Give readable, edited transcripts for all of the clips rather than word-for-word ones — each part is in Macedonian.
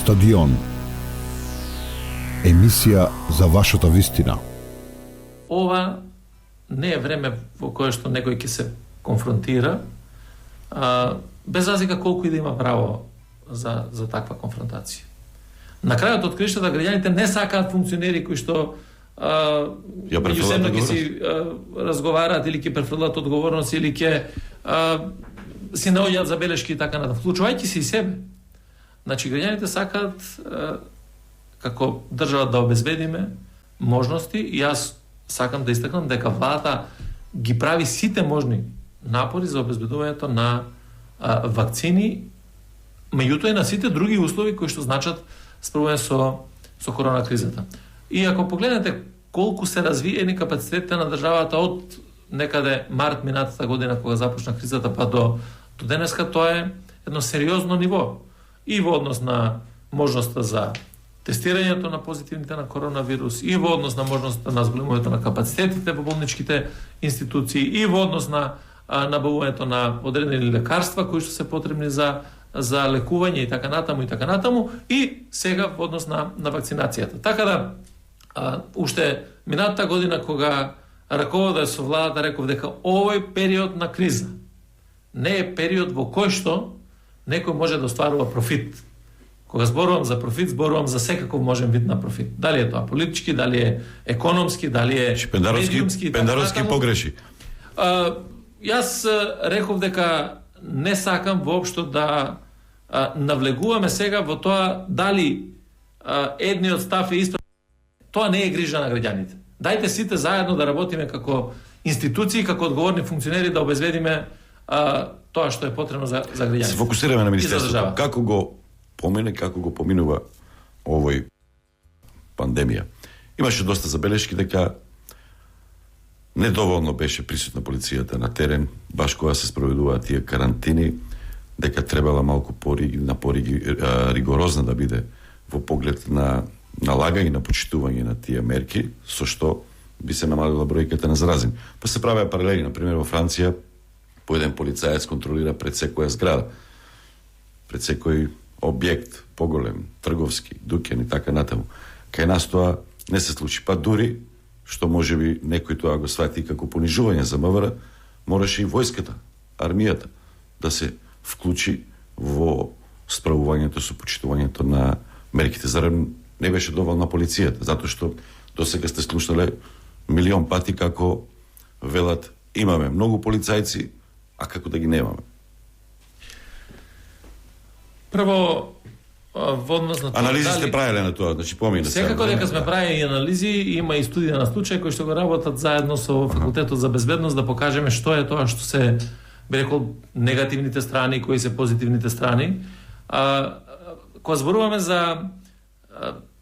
Стадион. Емисија за вашата вистина. Ова не е време во кое што некој ќе се конфронтира, без разлика колку и да има право за таква конфронтација. На крајот од краиштата граѓаните не сакаат функционери кои што меѓусебно ќе си разговараат или ќе префрлат одговорност или ќе си наоѓаат забелешки и така натаму, вклучувајќи се и себе. Значи граѓаните сакаат како држава да обезбедиме можности и јас сакам да истакнам дека владата ги прави сите можни напори за обезбедувањето на вакцини, меѓутоа и на сите други услови кои што значат справување со корона кризата. И ако погледнете колку се развиени капацитетите на државата од некаде март минатата година кога започна кризата па до денеска, тоа е едно сериозно ниво и во однос на можноста за тестирањето на позитивните на коронавирус, и во однос на можноста на зголемувањето на капацитетите во болничките институции, и во однос на набавувањето на одредени лекарства кои што се потребни за лекување и така натаму, и сега во однос на вакцинацијата. Така да, уште минатата година кога раководев со владата реков дека овој период на криза не е период во кој што некој може да остварува профит. Кога зборувам за профит, зборувам за секаков можен вид на профит. Дали е тоа политички, дали е економски, дали е медиумски. Пендаровски погреши. Јас реков дека не сакам воопшто да навлегуваме сега во тоа дали едниот став е исто. Тоа не е грижа на граѓаните. Дајте сите заедно да работиме како институции, како одговорни функционери да обезбедиме тоа што е потребно за граѓаните. Се фокусираме на министерството. Како го поминува овој пандемија. Имаше доста забелешки дека недоволно беше присутна полицијата на терен, баш кога се спроведуваат тие карантини, дека требала малку ригорозна да биде во поглед на налагање на почитување на тие мерки, со што би се намалила бројката на заразени. Па се правеа паралели, например во Франција, по еден полицаец контролира пред секоја зграда, пред секој објект, поголем, трговски, дуќан и така натаму. Кај нас тоа не се случи. Па дури, што може би некој тоа го свати како понижување за МВР, мораше и војската, армијата, да се вклучи во справувањето со почитувањето на мерките. Зарем не беше доволна полицијата, затоа што досега сте слушнале милион пати како велат имаме многу полицајци, а како да ги немаме. Прво, во однос на тоа, анализи сте правеле на тоа, значи помина. Секако дека сме правили анализи, има и студија на случај кои што го работат заедно со факултетот за безбедност да покажеме што е тоа што се би рекол негативните страни, кои се позитивните страни. Кога зборуваме за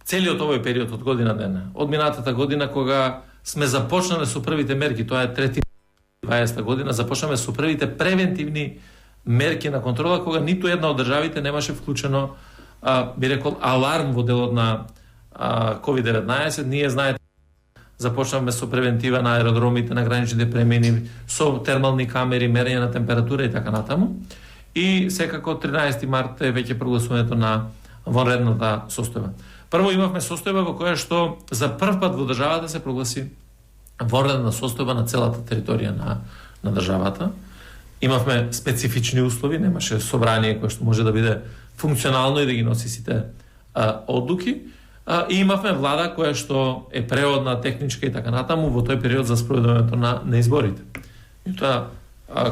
целиот овој период од година дена, од минатата година кога сме започнале со првите мерки, тоа е 2020 година, започнаме со првите превентивни мерки на контрола, кога ниту една од државите немаше вклучено, би рекол, аларм во делот на COVID-19. Ние, знаете, започнавме со превентива на аеродромите, на граничните премини, со термални камери, мерење на температура и така натаму. И секако 13 март е веќе прогласувањето на вонредната состојба. Прво имавме состојба во која што за прв пат во државата се прогласи вонредна состојба на целата територија на државата. Имавме специфични услови, немаше собрание кое што може да биде функционално и да ги носи сите одлуки. И имавме влада која што е преодна, техничка и така натаму во тој период за спроведувањето на изборите. И тоа,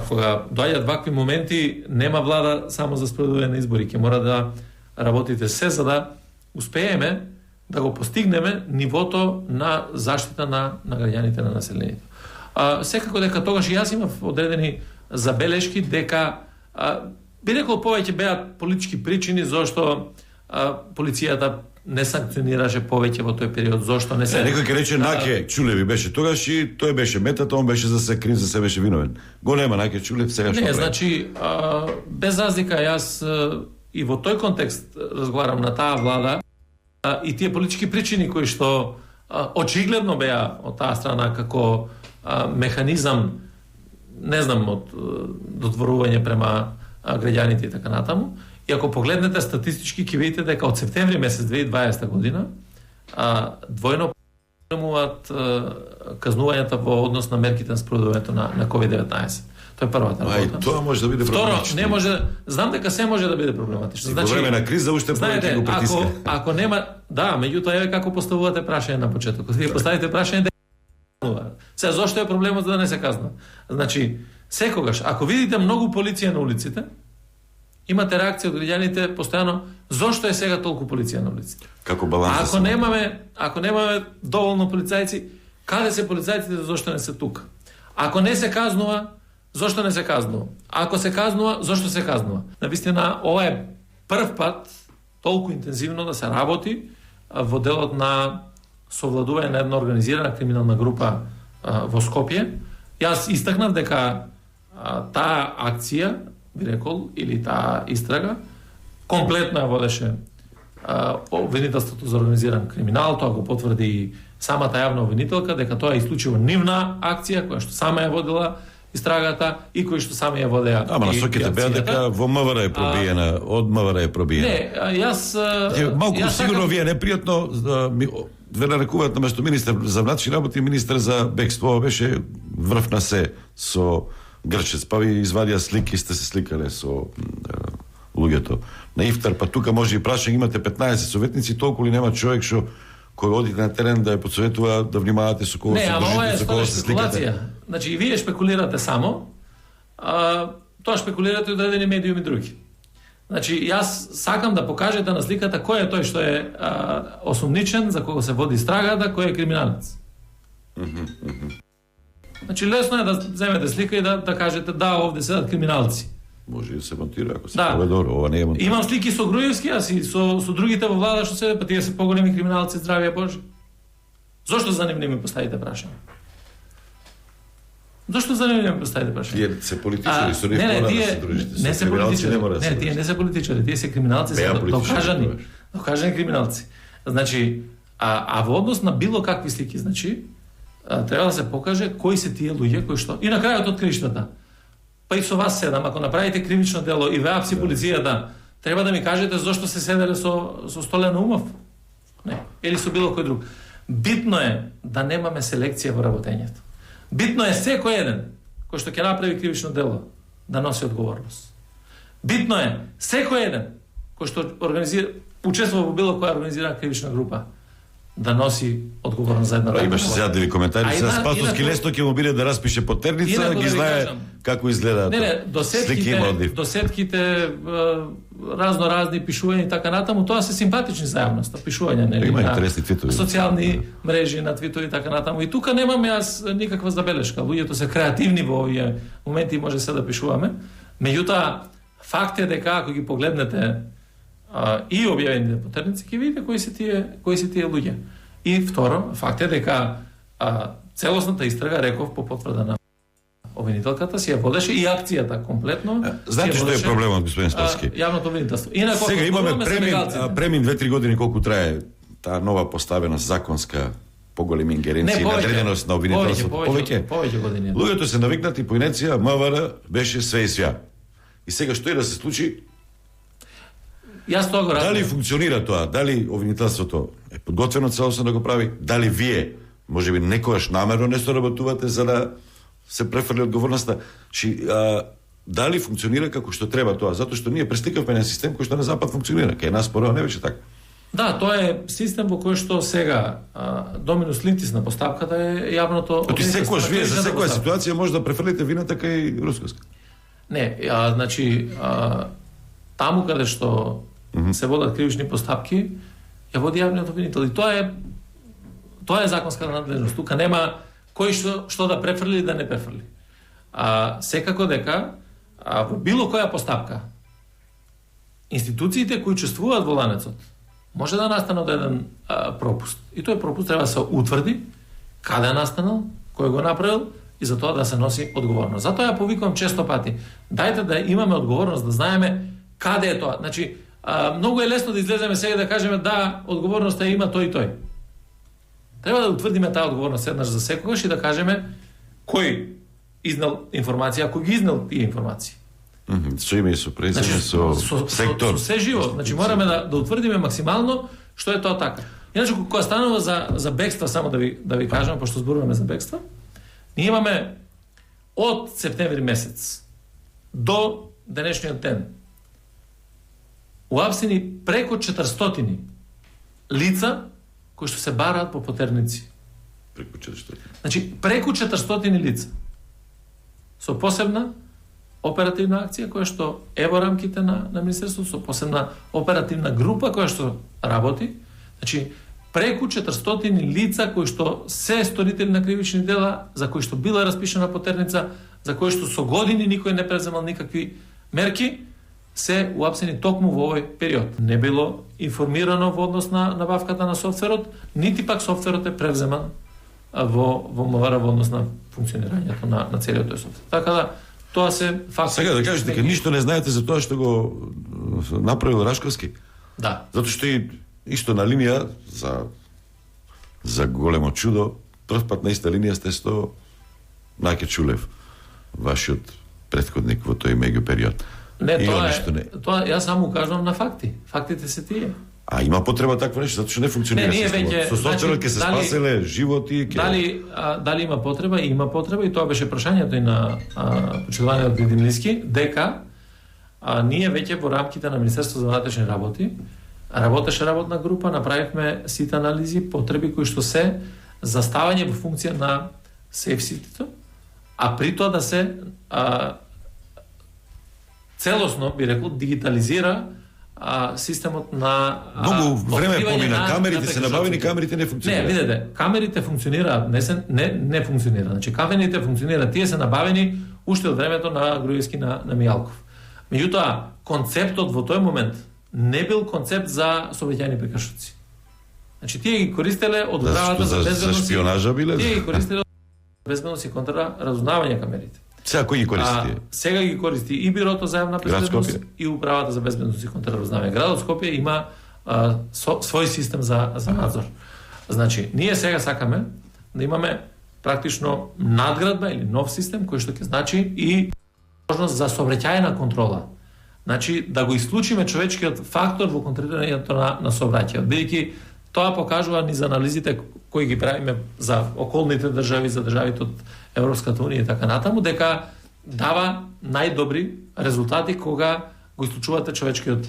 кога доаѓаат вакви моменти, нема влада само за спроведување на избори, ќе мора да работите се за да успееме да го постигнеме нивото на заштита на граѓаните, на населението. Секако дека тогаш и јас имав одредени забелешки дека би рекол повеќе беа политички причини зошто полицијата не санкционираше повеќе во тој период, зошто не се... Некој ќе рече Наке Чулеви беше тогаш и тој беше метата, он беше за се крив, за се беше виновен. Го нема Наке Чулев, сега што прави? Не, значи, без разлика, јас и во тој контекст разговарам на таа влада и тие политички причини кои што очигледно беа од таа страна како механизам, не знам, од додворување према граѓаните и така натаму. И ако погледнете статистички, ќе видите дека од септември месец 2020 година двојно премуваат казнувањата во однос на мерките на спроведувањето на COVID-19. Тоа е првата работа. И тоа може да биде проблематично. Второ, не може, знам дека се може да биде проблематично. Во време на криза уште повеќе го притиска. Ако нема, да, меѓутоа еве како поставувате прашање на почетокот. Вие поставите прашање се зошто е проблемот да не се казна. Значи, секогаш ако видите многу полиција на улиците, имате реакција од граѓаните постојано зошто е сега толку полиција на улиците. Како баланс. Ако немаме доволно полицајци, каде се полицајците, зошто не се тука? Ако не се казнува, зошто не се казнува? Ако се казнува, зошто се казнува? Навистина, ова е прв пат толку интензивно да се работи во делот на совладување на една организирана криминална група во Скопје. Јас истакнав дека таа акција, би рекол, или таа истрага, комплетно ја водеше обвинителството за организиран криминал, тоа го потврди и самата јавна обвинителка, дека тоа е исклучиво нивна акција, која што сама ја водила истрагата и кои што сами ја водеа. Ама насоките беа дека во МВР е пробиена, од МВР е пробиена. Не, јас малку сигурно вие непријатно ве нарекуваат наместо министер за внатрешни работи министер за бегство. Ова беше врв на се со Грчец, па ви извадија слики, сте се сликале со луѓето на ифтар, па тука може и прашање, имате 15 советници, толку ли нема човек што кој одите на терен да ја подсоветува да внимавате со кого се дружите, со кого се сликате. Значи и вие шпекулирате само, тоа шпекулирате и одредени медиуми други. Значи јас сакам да покажете на сликата кој е тој што е осумничен, за кого се води страгата, кој е криминалец. Значи лесно е да земете слика и да кажете да, овде седат криминалци. Може да се монтира ако се пове добро, ова не е монтира. Имам слики со Груевски, а и со другите во влада што седат, па тие се поголеми криминалци, здравија Боже. Зошто за нив не ми поставите прашање? Зошто за нив не ми поставите прашање? Тие се политичари, со нив мора да се дружите. Не се политичари. Не, тие не се политичари, тие се криминалци, се докажани криминалци. Значи, а во однос на било какви слики, значи, треба да се покаже кои се тие луѓе, кои што. И на крајот од кривичната. Па и со вас седам, ако направите кривично дело и ве апси полицијата, треба да ми кажете зошто се седеле со Столен Умов. Не, или со било кој друг. Битно е да немаме селекција во работењето. Битно е секој еден кој што ќе направи кривично дело да носи одговорност. Битно е секој еден кој што учествува во било која организирана кривична група да носи одговорност за една. Имаше зјадливи коментари за Спасовски лесно ќе му биде да распише потерница, ги знае како изгледа. Не, до сетките разни пишувања и така натаму, тоа се симпатични за јавноста, пишувања, нели? Има интересни твитови. Социјални мрежи на твитови и така натаму. И тука немам јас никаква забелешка. Луѓето се креативни во овие моменти, може се да пишуваме. Меѓутоа, факт е дека ако ги погледнете и објавените потерници, ќе видите кои се тие луѓе. И второ, факт е дека целосната истрага, реков по потврда на обвинителката, си ја водеше и акцијата комплетно. Знаете што е проблемот, господин Спаски? Јавното обвинителство. Сега имаме премин 2-3 години колку трае таа нова поставена законска поголеми ингеренции, надреденост на обвинителството. Повеќе години. Луѓето се навикнати по инерција, МВР беше све и свја. И сега што е да се случи? Јас тоа го разбирам. Дали функционира тоа? Дали обвинителството е подготвено целосно да го прави? Дали вие, можеби некогаш намерно не соработувате за да се префрли одговорноста? Дали функционира како што треба тоа? Затоа што ние престикавме на систем кој што на запад функционира. Кај нас порано не беше така. Да, тоа е систем во кој што сега доминус линтис на поставката е јавното. Ти секогаш вие за секоја ситуација може да префрлите вината кај рускоска. Не, значи таму каде што се водат кривични постапки, ја води јавниот обвинител. И тоа е законска надлежност. Тука нема кој што да префрли и да не префрли. Секако дека во било која постапка институциите кои учествуваат во ланецот може да настане од еден пропуст. И тој пропуст треба да се утврди каде е настанал, кој го направил и за тоа да се носи одговорност. Затоа ја повикувам често пати. Дајте да имаме одговорност, да знаеме каде е тоа. Значи, многу е лесно да излеземе сега да кажеме да, одговорноста има тој и тој. Треба да утврдиме таа одговорност еднаш за секогаш и да кажеме кој изнел информација, кој ги изнел тие информации. Со име и со презиме, со сектор. Со се живо. Значи мораме да утврдиме максимално што е тоа така. Иначе кога станува за бегства, само да ви кажам, пошто зборуваме за бегства, ние имаме од септември месец до денешниот ден уапсени преку 400 лица кои што се бараат по потерници. Преку 400. Значи преку 400 лица со посебна оперативна акција која што е во рамките на Министерството, со посебна оперативна група која што работи. Значи преку 400 лица кои што се сторители на кривични дела, за кои што била распишана потерница, за кои што со години никој не преземал никакви мерки, се уапсени токму во овој период. Не било информирано во однос на набавката на софтверот, нити пак софтверот е превземан во МВР во однос на функционирањето на целиот тој софтвер. Така да тоа се факти. Сега да кажете дека ништо не знаете за тоа што го направил Рашковски. Да. Затоа што и исто на линија за големо чудо, прв пат на иста линија сте со Наке Чулев, вашиот претходник во тој меѓу период. Не, тоа јас само кажувам на факти. Фактите се тие. А има потреба такво нешто, затоа што не функционира системот. Со софтверот ќе се спаселе животи, Дали има потреба? Има потреба и тоа беше прашањето и на почитуваниот Видимлиски, дека ние веќе во рамките на Министерството за внатрешни работи работеше работна група, направивме сите анализи, потреби кои што се заставање во функција на сефситито, а при тоа да се целосно, би рекол, дигитализира системот на многу време помина, камерите се набавени, камерите не функционираат. Не, видете, камерите функционираат, не функционира. Значи камерите функционираат, тие се набавени уште од времето на Груевски на Мијалков. Меѓутоа, концептот во тој момент не бил концепт за сообраќајни прекршоци. Значи тие ги користеле од управата за безбедност. За шпионажа биле? Тие ги користеле безбедност и контраразузнавање камерите. Сега кој ги користи? Сега ги користи и Бирото за јавна безбедност и Управата за безбедност и контраразузнавање. Градот Скопје има свој систем за надзор. Значи, ние сега сакаме да имаме практично надградба или нов систем кој што ќе значи и можност за сообраќајна контрола. Значи, да го исклучиме човечкиот фактор во контролирањето на сообраќајот, бидејќи тоа покажува низ анализите кои ги правиме за околните држави, за државите од Европската унија и така натаму, дека дава најдобри резултати кога го исклучувате човечкиот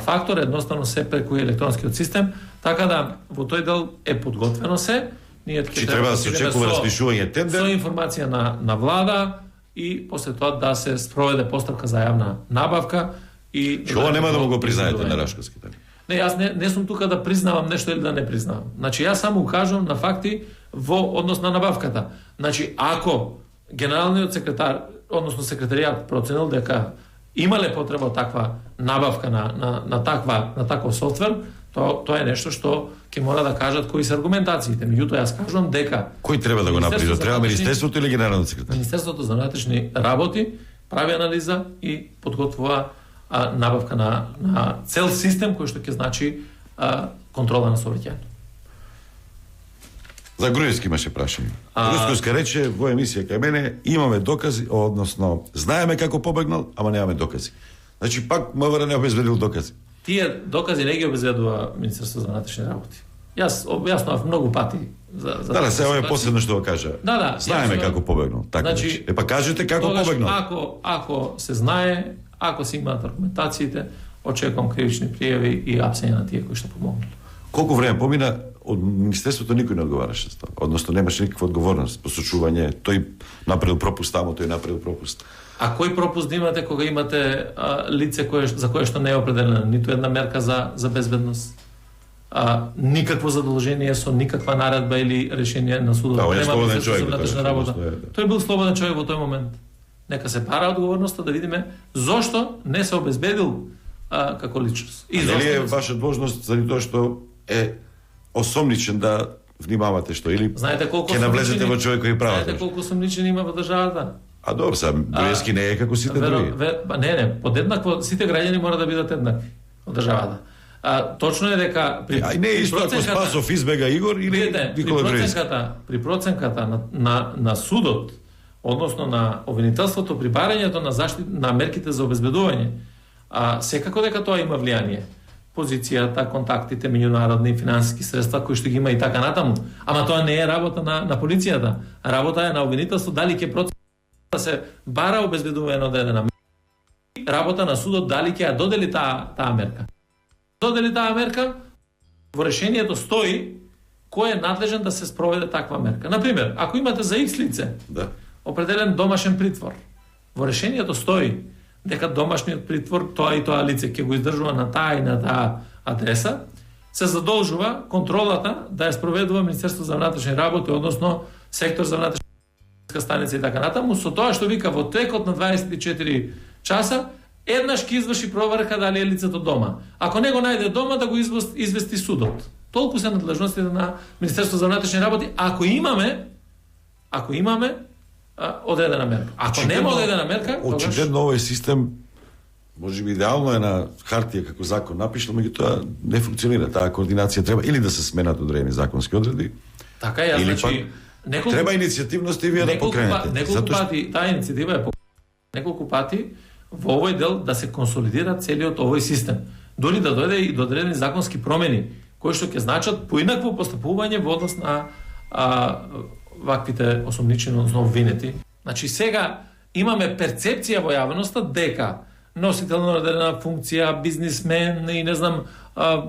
фактор, едноставно се преку електронскиот систем, така да во тој дел е подготвено се. Ние ќе треба да се очекува распишување тендер, со информација на влада и после тоа да се спроведе постапка за јавна набавка и ова нема да му го признаете на Рашковски така. Не, јас не сум тука да признавам нешто или да не признавам. Значи, јас само укажувам на факти во однос на набавката. Значи, ако генералниот секретар, односно секретаријат проценил дека имале потреба од таква набавка на таков софтвер, тоа е нешто што ќе мора да кажат кои се аргументациите. Меѓутоа јас кажувам дека кој треба да го направи? Треба Министерството или генералниот секретар? Министерството за внатрешни работи прави анализа и подготвува набавка на цел систем кој што ќе значи контрола на сообраќајето. За Груевски имаше прашање. Груевски рече во емисија кај мене имаме докази, односно знаеме како побегнал, ама немаме докази. Значи пак МВР не обезбедил докази. Тие докази не ги обезбедува Министерството за внатрешни работи. Јас објаснував многу пати Да, се ова е последно што го кажа. Да, знаеме како побегнал. Така значи, па кажете како побегнал. Ако се знае, ако се имаат аргументациите, очекувам кривични пријави и апсење на тие кои што помогнат. Колку време помина од Министерството никој не одговараше за тоа. Односно немаше никаква одговорност, посочување, тој направил пропуст, тамо тој направил пропуст. А кој пропуст имате кога имате лице за кое што не е определено ниту една мерка за безбедност? Никакво задолжение со никаква наредба или решение на судот. Нема слободен човек. Тој бил слободен човек во тој момент. Нека се пара одговорноста да видиме зошто не се обезбедил како личност. И дали е ваша должност заради тоа што е осомничен да внимавате што или ќе навлезете во човекови права? Знаете колку осомничени има во државата? А добро, Груевски не е како сите други. Не, подеднакво сите граѓани мора да бидат еднакви во државата. Точно е дека не е исто ако Спасов избега Игор или Никола Груевски. При проценката на судот односно на обвинителството при барањето на мерките за обезбедување, секако дека тоа има влијание. Позицијата, контактите, меѓународни финансиски средства кои што ги има и така натаму. Ама тоа не е работа на полицијата. Работа е на обвинителство дали ќе процес да се бара обезбедување од едена мерка. Работа на судот дали ќе ја додели таа мерка. Додели таа мерка, во решението стои кој е надлежен да се спроведе таква мерка. Например, ако имате за X лице определен домашен притвор, во решението стои дека домашниот притвор, тоа и тоа лице ќе го издржува на таа и на таа адреса, се задолжува контролата да ја спроведува Министерство за внатрешни работи, односно сектор за внатрешна станица и така натаму, со тоа што вика во текот на 24 часа еднаш ќе изврши проверка дали е лицето дома. Ако не го најде дома, да го извести судот. Толку се надлежностите на Министерство за внатрешни работи, ако имаме одредена мерка. Ако нема одредена мерка, очигледно овој систем можеби идеално е на хартија како закон напишано, меѓутоа не функционира. Таа координација треба или да се сменат одредени законски одредби. Така е, значи треба иницијативност и вие да покренете. Неколку пати таа иницијатива е неколку пати во овој дел да се консолидира целиот овој систем. Дори да дојде и до одредени законски промени кои што ќе значат поинакво постапување во однос на ваквите осомничени, односно обвинети. Значи сега имаме перцепција во јавноста дека носител на одредена функција, бизнисмен и не знам,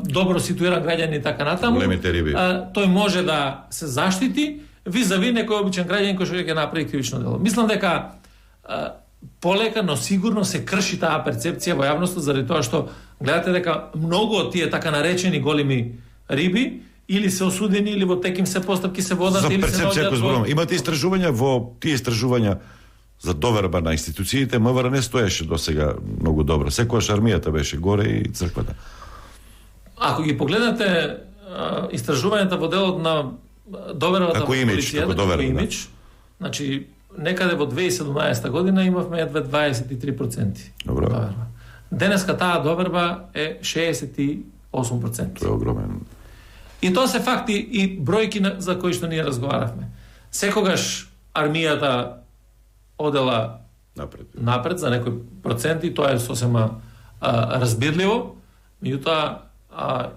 добро ситуиран граѓанин и така натаму, тој може да се заштити визави некој обичен граѓанин кој што ќе направи кривично дело. Мислам дека полека, но сигурно се крши таа перцепција во јавноста заради тоа што гледате дека многу од тие така наречени големи риби или се осудени, или во теким се постапки се водат, или се наоѓаат. Имате истражувања, во тие истражувања за доверба на институциите, МВР не стоеше досега многу добро. Секогаш армијата беше горе и црквата. Ако ги погледнете истражувањата во делот на довербата во полицијата, како имидж, значи некаде во 2017 година имавме едва 23%. Добро. Доверба. Денеска таа доверба е 68%. Тоа е огромен. И тоа се факти и бројки за кои што ние разговаравме. Секогаш армијата одела напред за некои проценти, тоа е сосема разбирливо. Меѓутоа,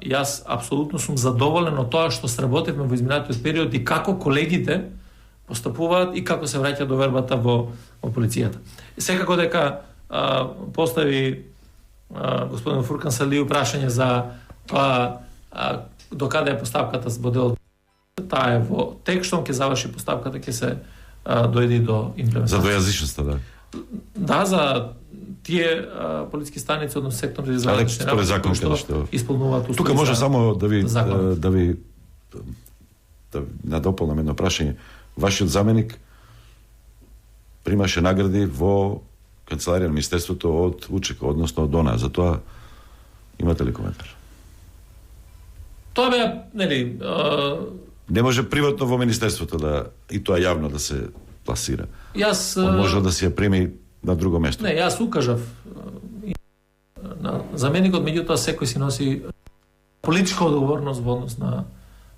јас апсолутно сум задоволен од тоа што сработивме во изминатиот период и како колегите постапуваат и како се враќа довербата во полицијата. Секако дека постави господин Фуркан Сали прашање за тоа докаде е постапката во делот. Таа е во тек, што ќе заврши постапката, ќе се дојде до имплементација. За двојазичноста, да. Да, за тие полициски станици, односно сектор за внатрешни работи, што исполнуваат услови. Тука може само да ви надополнам едно прашање. Вашиот заменик примаше награди во канцеларија на Министерството од УЧК, односно од ОНА. За тоа имате ли коментар? Тоа беа, нели... Не може приватно во Министерството и тоа јавно да се пласира. Може да си ја прими на друго место. Не, јас укажав на заменикот, меѓутоа секој си носи политичка одговорност во однос на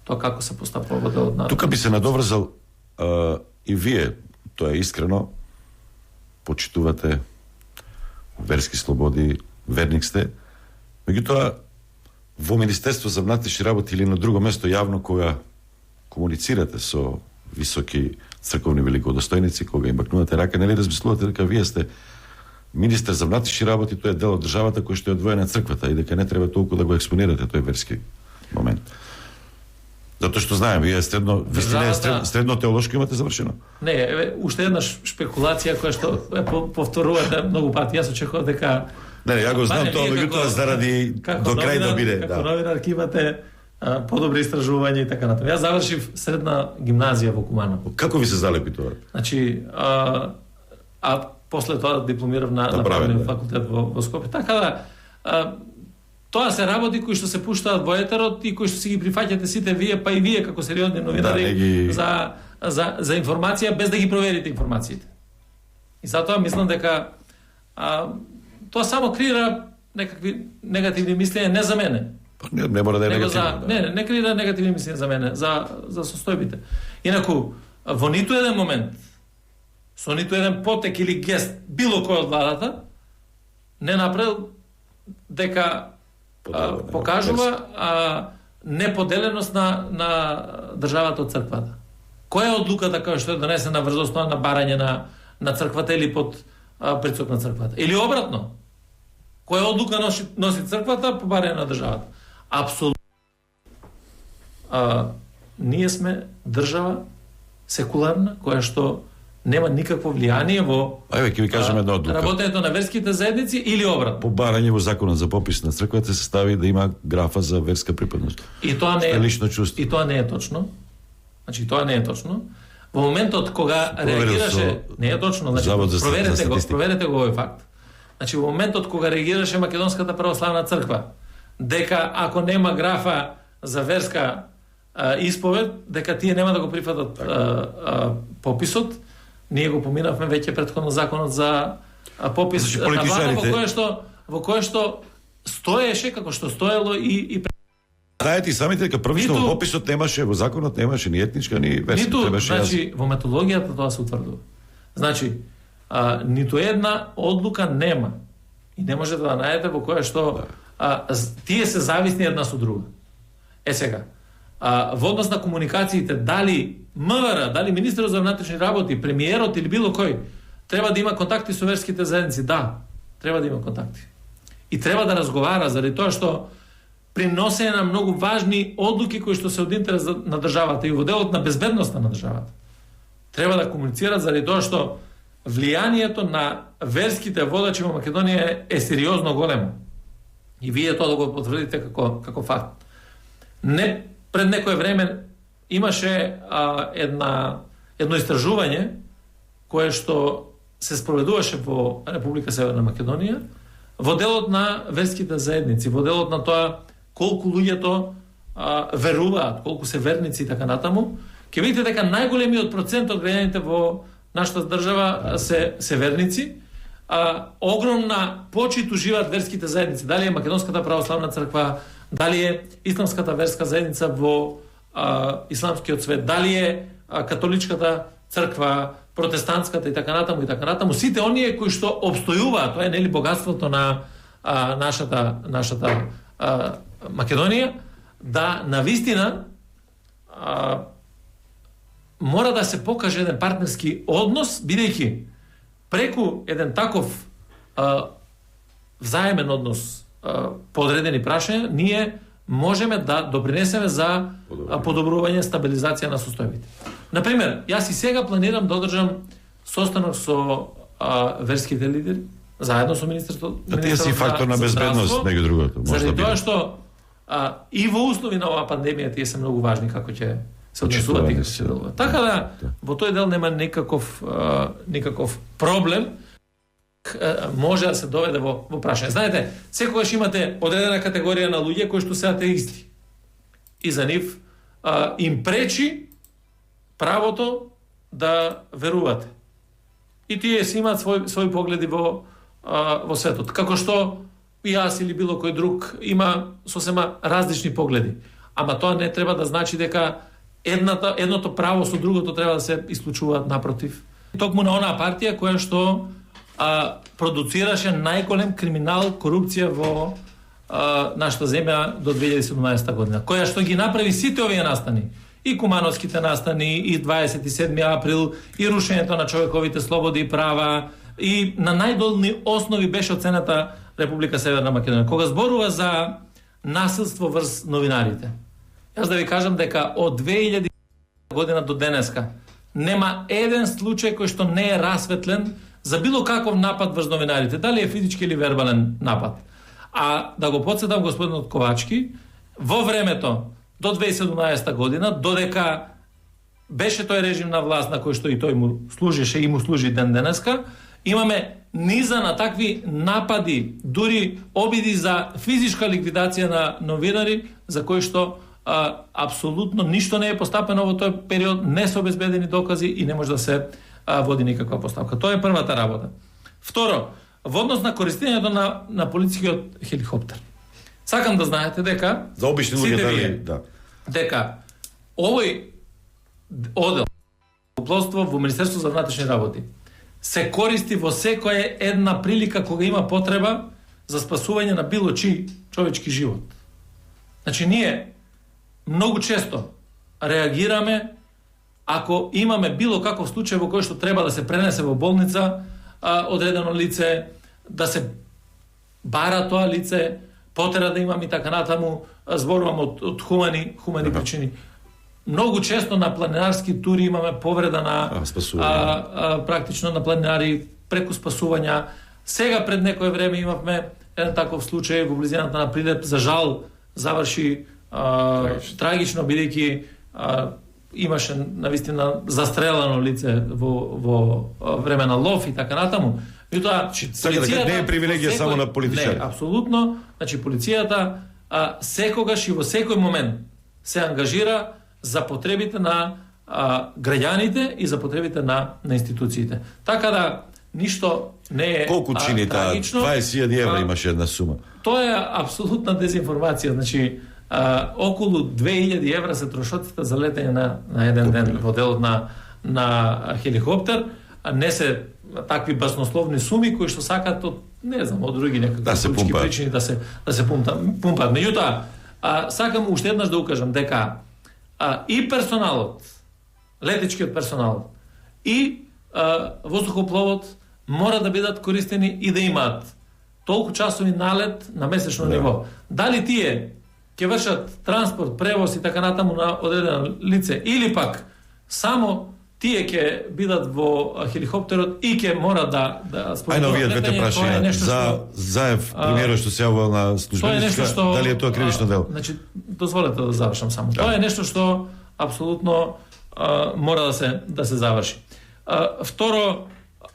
тоа како се постапува во делот на... Тука би се надоврзал и вие, тоа е искрено, почитувате верски слободи, верник сте, меѓутоа во Министерство за внатрешни работи или на друго место јавно кога комуницирате со високи црковни великодостојници, кога им бакнувате рака, нели размислувате дека вие сте министер за внатрешни работи, тоа е дел од државата кој што е одвоена црквата и дека не треба толку да го експонирате тој верски момент. Затоа што знаем, вие средно теолошко имате завршено. Не, уште една шпекулација која што повторувате многу пати. Јас очекував дека не, ја го знам тоа, меѓутоа заради до крај да биде, како новинар ќе имате подобри истражувања и така натаму. Јас завршив средна гимназија во Куманово. Како ви се залепи тоа? Значи, после тоа дипломирав на правен факултет во Скопје. Така да, тоа се работи кои што се пуштаат во етерот и кои што си ги прифаќате сите вие, па и вие како сериозни новинари за информација без да ги проверите информациите. И затоа мислам дека тоа само креира некакви негативни мислења не за мене. Не мора да е негативно. Не креира негативни мислења за мене, за состојбите. Инаку, во ниту еден момент со ниту еден потек или гест било кој од владата не направил дека покажува неподеленост на државата од црквата. Која е одлуката која што е донесена врз основа на барање на црквата или под притисок на црквата? Или обратно? Која одлука носи црквата по барање на државата? Апсолутно. Ние сме држава секуларна која што нема никакво влијание во Ајде, ќе ви кажам една одлука. работењето на верските заедници или обратно. По барање во законот за попис на црквата се стави да има графа за верска припадност. И тоа не е лично чувство. И тоа не е точно. Значи тоа не е точно. Во моментот кога реагираше, не е точно, значи проверете го овој факт. Значи во моментот кога реагираше Македонската православна црква дека ако нема графа за верска исповед, дека тие нема да го прифатат пописот, ние го поминавме веќе претходно законот за попис на влада во кој што стоеше како што стоело и Знаете и самите дека првично во пописот немаше, во законот немаше ни етничка ни верска, требаше значи во методологијата тоа се утврдува. Значи ниту една одлука нема и не можете да најдете во која што тие се зависни една со друга. Сега, во однос на комуникациите, дали МВР, дали министерот за внатрешни работи, премиерот или било кој треба да има контакти со верските заедници, да, треба да има контакти. И треба да разговара заради тоа што приносе на многу важни одлуки кои што се од интерес на државата и во делот на безбедноста на државата. Треба да комуницираат заради тоа што влијанието на верските водачи во Македонија е сериозно големо. И вие тоа да го потврдите како факт. Не пред некое време имаше едно истражување кое што се спроведуваше во Република Северна Македонија во делот на верските заедници, во делот на тоа колку луѓето веруваат, колку се верници и така натаму, ќе видите дека најголемиот процент од граѓаните во нашата држава се верници. Огромна почит уживаат верските заедници, дали е Македонската православна црква, дали е исламската верска заедница во исламскиот свет, дали е католичката црква, протестантската и така натаму, сите оние кои што обстојуваат, тоа е нели богатството на нашата Македонија, да навистина мора да се покаже еден партнерски однос, бидејќи преку еден таков взаемен однос по одредени прашања, ние можеме да допринесеме за подобрување, стабилизација на состојбите. Например, јас и сега планирам да одржам состанок со верските лидери, заедно со министерството. Тие си фактор на безбедност, меѓу другото. Заради тоа што и во услови на оваа пандемија тие се многу важни како ќе се однесуваат и како ќе делуваат. Така да во тој дел нема никаков проблем, може да се доведе во прашање. Знаете, секогаш имате одредена категорија на луѓе кои што се атеисти. И за нив им пречи правото да верувате. И тие си имаат своји погледи во светот. Како што и јас или било кој друг има сосема различни погледи. Ама тоа не треба да значи дека едното право со другото треба да се исклучуваат, напротив. Токму на онаа партија која што продуцираше најголем криминал, корупција во нашата земја до 2017 година, која што ги направи сите овие настани. И Кумановските настани, и 27 април, и рушењето на човековите слободи и права, и на најдолни основи беше оценета Република Северна Македонија. Кога зборува за насилство врз новинарите, јас да ви кажам дека од 2000 година до денеска нема еден случај кој што не е расветлен за било каков напад врз новинарите, дали е физички или вербален напад. А да го подсетам господинот Ковачки, во времето до 2017 година, додека беше тој режим на власт на кој што и тој му служеше и му служи ден денеска, имаме низа на такви напади, дури обиди за физичка ликвидација на новинари, за кои што апсолутно ништо не е постапено во тој период, не се обезбедени докази и не може да се води никаква постапка. Тоа е првата работа. Второ, во однос на користењето на полицијскиот хеликоптер. Сакам да знаете дека за обични луѓе дека овој одел оплотство во Министерството за внатрешни работи се користи во секоја една прилика кога има потреба за спасување на било чий човечки живот. Значи, ние многу често реагираме ако имаме било каков случај во кој што треба да се пренесе во болница одредено лице, да се бара тоа лице, потера да имам и така натаму, зборувам од хумани причини. Многу често на планинарски тури имаме повреда на практично на планинари преку спасувања. Сега пред некое време имавме еден таков случај во близината на Прилеп, за жал заврши трагично, бидејќи имаше навистина застрелано лице во време на лов и така натаму. Меѓутоа, полицијата не е привилегија само на политичари. Не, апсолутно. Значи, полицијата секогаш и во секој момент се ангажира за потребите на граѓаните и за потребите на институциите. Така да ништо не е колку чини таа 20.000 евра имаше една сума. Тоа е апсолутна дезинформација. Значи, околу 2000 евра се трошоците за летење на еден ден во делот на хеликоптер, а не се такви баснословни суми кои што сакаат од, не знам, од други некакви политички причини да се пумпаат. Меѓутоа, сакам уште еднаш да укажам дека и персоналот, летичкиот персонал и воздухопловот мора да бидат користени и да имаат толку часови налет на месечно ниво. Дали тие ќе вршат транспорт, превоз и така натаму на одредено лице, или пак само тие ќе бидат во хеликоптерот и ќе мора да Ајде овие двете прашања за Заев, премиерот што се јавува на службеничка, дали е тоа кривично дело? Значи, дозволете да завршам само. Тоа е нешто што апсолутно мора да се заврши. Второ,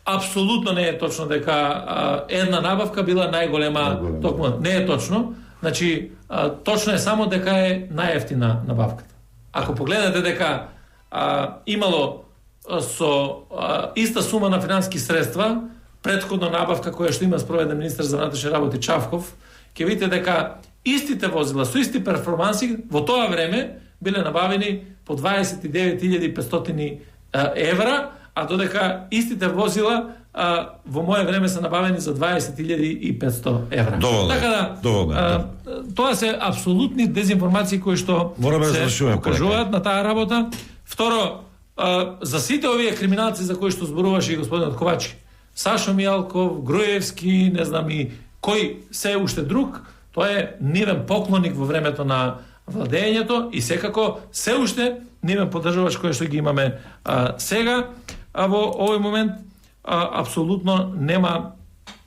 апсолутно не е точно дека една набавка била најголема токму. Не е точно. Значи, точно е само дека е најефтина набавката. Ако погледнете дека имало со иста сума на финансиски средства претходна набавка која што има спроведен министер за внатрешни работи Чавков, ќе видите дека истите возила со исти перформанси во тоа време биле набавени по 29.500 евра, а додека истите возила во мое време се набавени за 20.500 евра. Доволно. Тоа се апсолутни дезинформации кои што се покажуваат на таа работа. Второ, за сите овие криминалци за кои што зборуваше и господинот Ковачи, Сашо Мијалков, Груевски, не знам и кој се уште друг, тоа е нивен поклоник во времето на владењето и секако се уште нивен поддржувач кој што ги имаме сега, а во овој момент апсолутно нема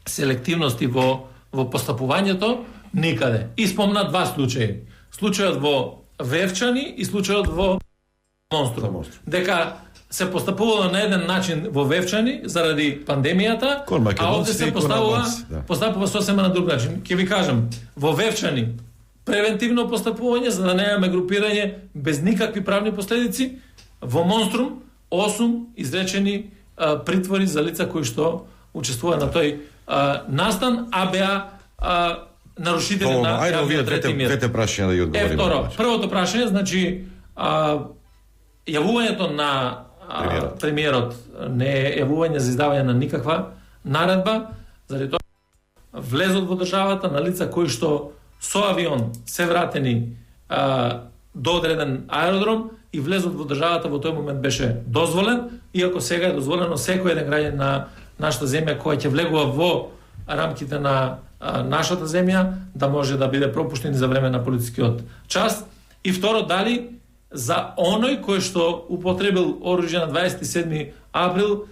селективности во постапувањето никаде. И спомна два случаи. Случајот во Вевчани и случајот во Монструм. Дека се постапувало на еден начин во Вевчани заради пандемијата, а овде се постапува сосема на друг начин. Ќе ви кажам, во Вевчани превентивно постапување за да немаме групирање без никакви правни последици. Во Монструм 8 изречени притвори за лица кои што учествува на тој настан, а беа нарушители на јавниот мир. Двете прашања да ги одговориме. Второ, првото прашање, значи јавувањето на премиерот не е јавување за издавање на никаква наредба, заради тоа влезот во државата на лица кои што со авион се вратени до одреден аеродром и влезот во државата во тој момент беше дозволен, иако сега е дозволено секој еден граѓанин на нашата земја која ќе влегува во рамките на нашата земја да може да биде пропуштен за време на полицискиот час. И второ, дали за оној кој што употребил оружје на 27 април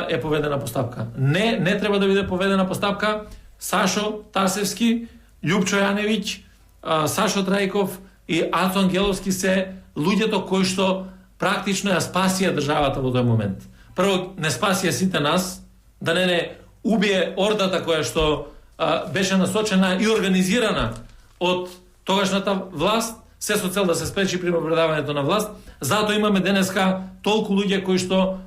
е поведена постапка. Не треба да биде поведена постапка. Сашо Тасевски, Љупчо Јаневиќ, Сашо Трајков и Ацо Ангеловски се луѓето кои што практично ја спасија државата во тој момент. Прво, не спасија сите нас, да не убие ордата која што беше насочена и организирана од тогашната власт, се со цел да се спречи примопредавањето на власт. Затоа имаме денеска толку луѓе кои што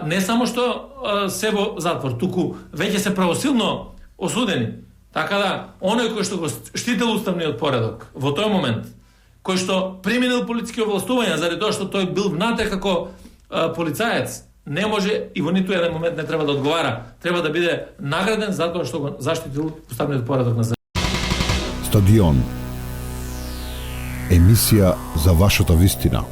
не само што се во затвор, туку веќе се правосилно осудени. Така да, оној кој што го штител уставниот поредок во тој момент, кој што приминил политички овластувања заради тоа што тој бил внатре како полицаец, не може и во ниту еден момент не треба да одговара. Треба да биде награден затоа што го заштитил уставниот поредок на Стадион. Емисија за вашата вистина.